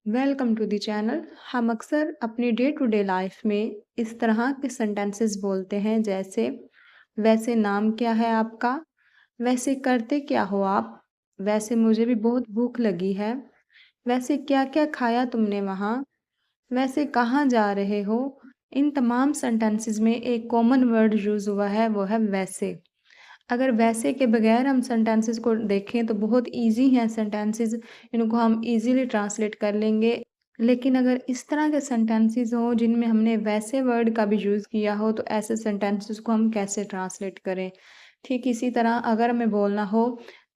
Welcome to the channel. हम अक्सर अपनी डे टू डे लाइफ में इस तरह के सेंटेंसेस बोलते हैं जैसे वैसे नाम क्या है आपका, वैसे करते क्या हो आप, वैसे मुझे भी बहुत भूख लगी है, वैसे क्या क्या खाया तुमने वहाँ, वैसे कहाँ जा रहे हो। इन तमाम सेंटेंसेस में एक कॉमन वर्ड यूज़ हुआ है, वो है वैसे। अगर वैसे के बगैर हम सेंटेंसेस को देखें तो बहुत इजी हैं सेंटेंसेस, इनको हम इजीली ट्रांसलेट कर लेंगे। लेकिन अगर इस तरह के सेंटेंसेस हों जिनमें हमने वैसे वर्ड का भी यूज़ किया हो तो ऐसे सेंटेंसेस को हम कैसे ट्रांसलेट करें। ठीक इसी तरह अगर हमें बोलना हो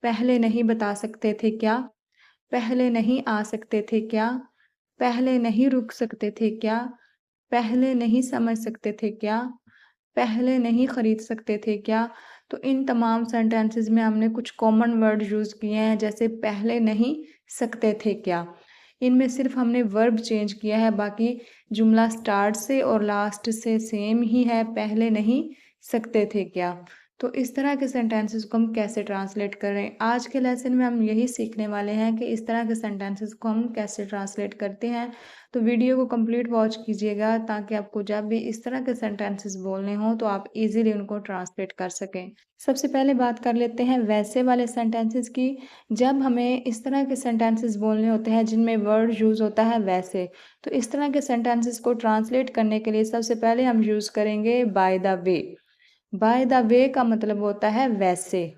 पहले नहीं बता सकते थे क्या, पहले नहीं आ सकते थे क्या, पहले नहीं रुक सकते थे क्या, पहले नहीं समझ सकते थे क्या, पहले नहीं खरीद सकते थे क्या। तो इन तमाम सेंटेंसेस में हमने कुछ कॉमन वर्ड यूज़ किए हैं जैसे पहले नहीं सकते थे क्या। इनमें सिर्फ हमने वर्ब चेंज किया है, बाकी जुमला स्टार्ट से और लास्ट से सेम ही है, पहले नहीं सकते थे क्या। तो इस तरह के सेंटेंसेस को हम कैसे ट्रांसलेट करें, आज के लेसन में हम यही सीखने वाले हैं कि इस तरह के सेंटेंसेस को हम कैसे ट्रांसलेट करते हैं। तो वीडियो को कंप्लीट वॉच कीजिएगा ताकि आपको जब भी इस तरह के सेंटेंसेस बोलने हों तो आप इजीली उनको ट्रांसलेट कर सकें। सबसे पहले बात कर लेते हैं वैसे वाले सेंटेंसेस की। जब हमें इस तरह के सेंटेंसेस बोलने होते हैं जिनमें वर्ड यूज़ होता है वैसे, तो इस तरह के सेंटेंसेस को ट्रांसलेट करने के लिए सबसे पहले हम यूज़ करेंगे bye the way. Bye the वे का मतलब होता है वैसे,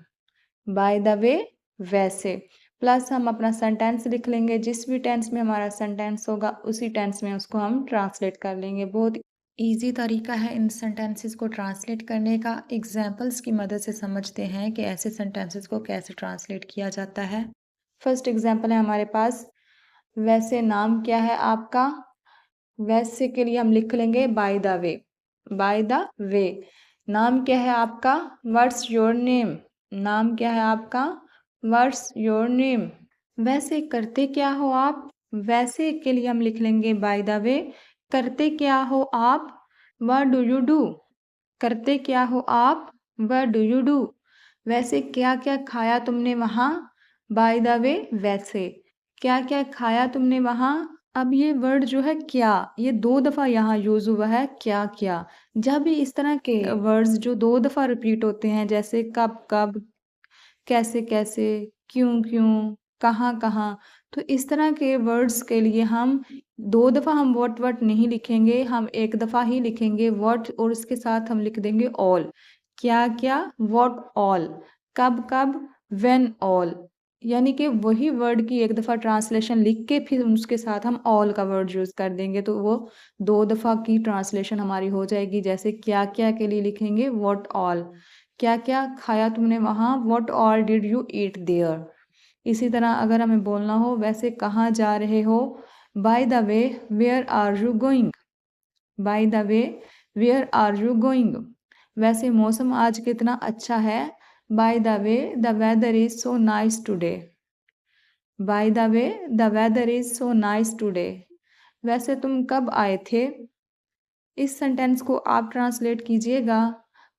बाय द वे वैसे, प्लस हम अपना सेंटेंस लिख लेंगे, जिस भी टेंस में हमारा सेंटेंस होगा उसी टेंस में उसको हम ट्रांसलेट कर लेंगे। बहुत ईजी तरीका है इन सेंटेंसेस को ट्रांसलेट करने का। एग्जाम्पल्स की मदद से समझते हैं कि ऐसे सेंटेंसेस को कैसे ट्रांसलेट किया जाता है। फर्स्ट एग्जाम्पल है हमारे पास, वैसे नाम क्या है आपका। वैसे के लिए हम लिख लेंगे bye the way, bye the वे। नाम क्या है आपका, व्हाट्स योर नेम, नाम क्या है आपका, व्हाट्स योर नेम। वैसे करते क्या हो आप, वैसे के लिए हम लिख लेंगे बाय द वे, करते क्या हो आप, व्हाट डू यू डू, करते क्या हो आप, व्हाट डू यू डू। वैसे क्या क्या खाया तुमने वहाँ, बाय द वे वैसे, क्या क्या खाया तुमने वहाँ। अब ये वर्ड जो है क्या, ये 2 दफ़ा यहाँ यूज़ हुआ है, क्या क्या। जब भी इस तरह के वर्ड्स जो 2 दफ़ा रिपीट होते हैं जैसे कब कब, कैसे कैसे, क्यों क्यों, कहाँ कहाँ, तो इस तरह के वर्ड्स के लिए हम 2 दफ़ा हम व्हाट नहीं लिखेंगे, हम 1 दफ़ा ही लिखेंगे व्हाट और उसके साथ हम लिख देंगे ऑल। क्या क्या, व्हाट ऑल, कब कब, व्हेन ऑल। यानी कि वही वर्ड की 1 दफ़ा ट्रांसलेशन लिख के फिर उसके साथ हम ऑल का वर्ड यूज़ कर देंगे, तो वो 2 दफ़ा की ट्रांसलेशन हमारी हो जाएगी। जैसे क्या क्या के लिए लिखेंगे व्हाट ऑल, क्या क्या खाया तुमने वहाँ, what all did you eat there. इसी तरह अगर हमें बोलना हो वैसे कहाँ जा रहे हो, by the way where are you going, by the way where are you going. वैसे मौसम आज कितना अच्छा है, by the way the weather is so nice today, by the way the weather is so nice today. वैसे तुम कब आए थे। इस सेंटेंस को आप ट्रांसलेट कीजिएगा।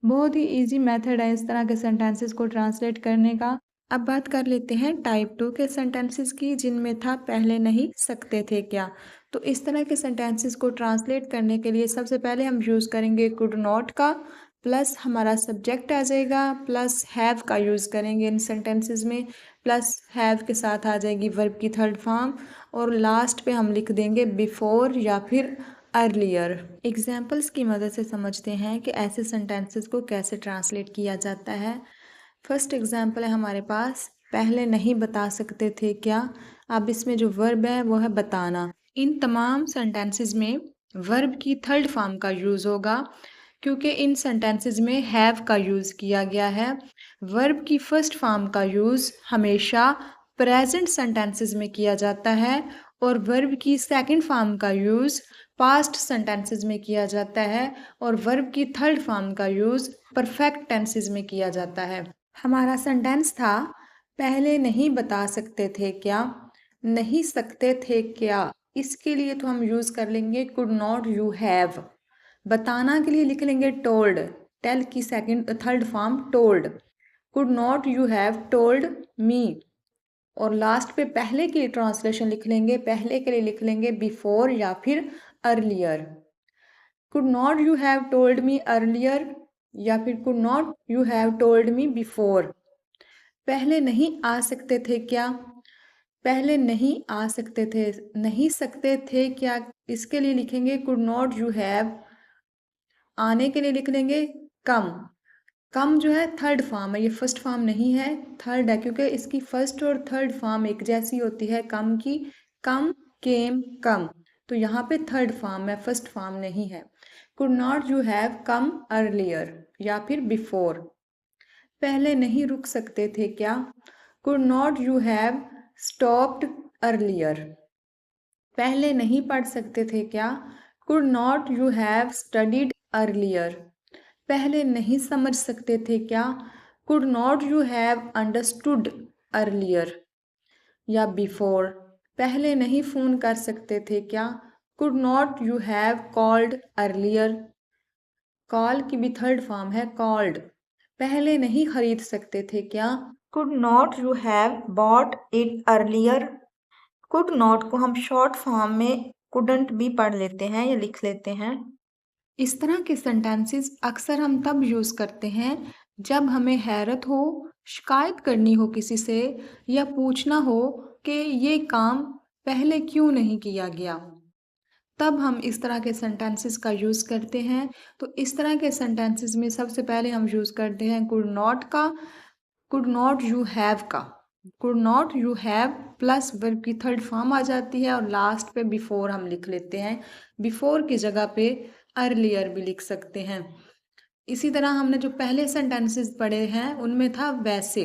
बहुत ही इजी मेथड है इस तरह के सेंटेंसेस को ट्रांसलेट करने का। अब बात कर लेते हैं टाइप 2 के सेंटेंसेस की, जिनमें था पहले नहीं सकते थे क्या। तो इस तरह के सेंटेंसेस को ट्रांसलेट करने के लिए सबसे पहले हम यूज़ करेंगे कुड नॉट का, प्लस हमारा सब्जेक्ट आ जाएगा, प्लस हैव का यूज़ करेंगे इन सेंटेंसेस में, प्लस हैव के साथ आ जाएगी वर्ब की थर्ड फॉर्म, और लास्ट पे हम लिख देंगे बिफोर या फिर अर्लियर। एग्जाम्पल्स की मदद से समझते हैं कि ऐसे सेंटेंसेस को कैसे ट्रांसलेट किया जाता है। फर्स्ट एग्जाम्पल है हमारे पास, पहले नहीं बता सकते थे क्या। अब इसमें जो वर्ब है वो है बताना। इन तमाम सेंटेंसेस में वर्ब की थर्ड फॉर्म का यूज़ होगा क्योंकि इन सेंटेंसेस में हैव का यूज़ किया गया है। वर्ब की फर्स्ट फॉर्म का यूज़ हमेशा प्रेजेंट सेंटेंसेस में किया जाता है और वर्ब की सेकंड फॉर्म का यूज़ पास्ट सेंटेंसेस में किया जाता है और वर्ब की थर्ड फॉर्म का यूज़ परफेक्ट टेंसेस में किया जाता है। हमारा सेंटेंस था, पहले नहीं बता सकते थे क्या, नहीं सकते थे क्या। इसके लिए तो हम यूज़ कर लेंगे कुड नॉट यू हैव। बताना के लिए लिख लेंगे टोल्ड, टेल की second third form told, could not you have told me. और लास्ट पे पहले की ट्रांसलेशन लिख लेंगे, पहले के लिए लिख लेंगे बिफोर या फिर earlier. Could not you have told me earlier या फिर could not you have told me before. पहले नहीं आ सकते थे क्या, पहले नहीं आ सकते थे, नहीं सकते थे क्या, इसके लिए लिखेंगे कुड नॉट यू हैव। आने के लिए लिख लेंगे कम। कम जो है थर्ड फॉर्म है, ये फर्स्ट फॉर्म नहीं है, थर्ड है, क्योंकि इसकी फर्स्ट और थर्ड फॉर्म एक जैसी होती है कम की। कम, केम, कम, तो यहाँ पे थर्ड फॉर्म है, फर्स्ट फॉर्म नहीं है। Could not you have come earlier या फिर बिफोर। पहले नहीं रुक सकते थे क्या, could not you have stopped earlier. पहले नहीं पढ़ सकते थे क्या, could not you have studied earlier. पहले नहीं समझ सकते थे क्या, could not you have understood earlier या बिफोर। पहले नहीं फ़ोन कर सकते थे क्या, could not you have called earlier. Call की भी थर्ड फॉर्म है कॉल्ड। पहले नहीं खरीद सकते थे क्या, could not you have bought it earlier. Could not को हम शॉर्ट फॉर्म में कुडंट भी पढ़ लेते हैं या लिख लेते हैं। इस तरह के सेंटेंसेस अक्सर हम तब यूज़ करते हैं जब हमें हैरत हो, शिकायत करनी हो किसी से या पूछना हो कि ये काम पहले क्यों नहीं किया गया, तब हम इस तरह के सेंटेंसेस का यूज़ करते हैं। तो इस तरह के सेंटेंसेस में सबसे पहले हम यूज़ करते हैं कुड नॉट का, कुड नॉट यू हैव का। Could not you have plus verb की थर्ड फॉर्म आ जाती है और लास्ट पे बिफोर हम लिख लेते हैं। बिफोर की जगह पे अर्लियर भी लिख सकते हैं। इसी तरह हमने जो पहले सेंटेंसेस पढ़े हैं उनमें था वैसे।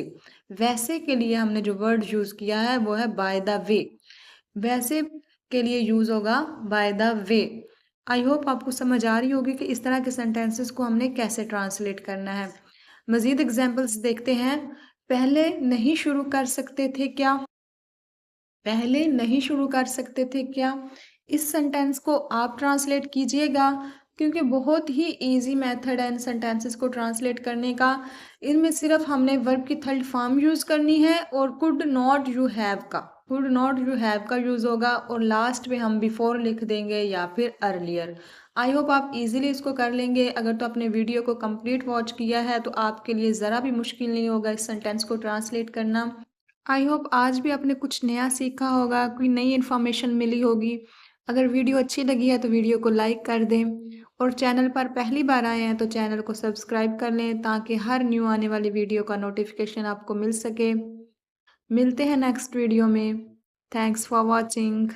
वैसे के लिए हमने जो वर्ड यूज़ किया है वो है बाय द वे। वैसे के लिए यूज़ होगा bye the way. I hope आपको समझ आ रही होगी कि इस तरह के सेंटेंसेस को हमने कैसे ट्रांसलेट करना है। मज़ीद एग्जांपल्स देखते हैं। पहले नहीं शुरू कर सकते थे क्या, पहले नहीं शुरू कर सकते थे क्या। इस सेंटेंस को आप ट्रांसलेट कीजिएगा क्योंकि बहुत ही इजी मेथड है इन सेंटेंसेस को ट्रांसलेट करने का। इनमें सिर्फ हमने वर्ब की थर्ड फॉर्म यूज़ करनी है और कुड नॉट यू हैव का, कुड नॉट यू हैव का यूज़ होगा और लास्ट में हम बिफोर लिख देंगे या फिर अर्लियर। आई होप आप इजीली इसको कर लेंगे। अगर तो आपने वीडियो को कंप्लीट वॉच किया है तो आपके लिए ज़रा भी मुश्किल नहीं होगा इस सेंटेंस को ट्रांसलेट करना। आई होप आज भी आपने कुछ नया सीखा होगा, कोई नई इन्फॉर्मेशन मिली होगी। अगर वीडियो अच्छी लगी है तो वीडियो को लाइक कर दें और चैनल पर पहली बार आए हैं तो चैनल को सब्सक्राइब कर लें ताकि हर न्यू आने वाली वीडियो का नोटिफिकेशन आपको मिल सके। मिलते हैं नेक्स्ट वीडियो में। Thanks for watching.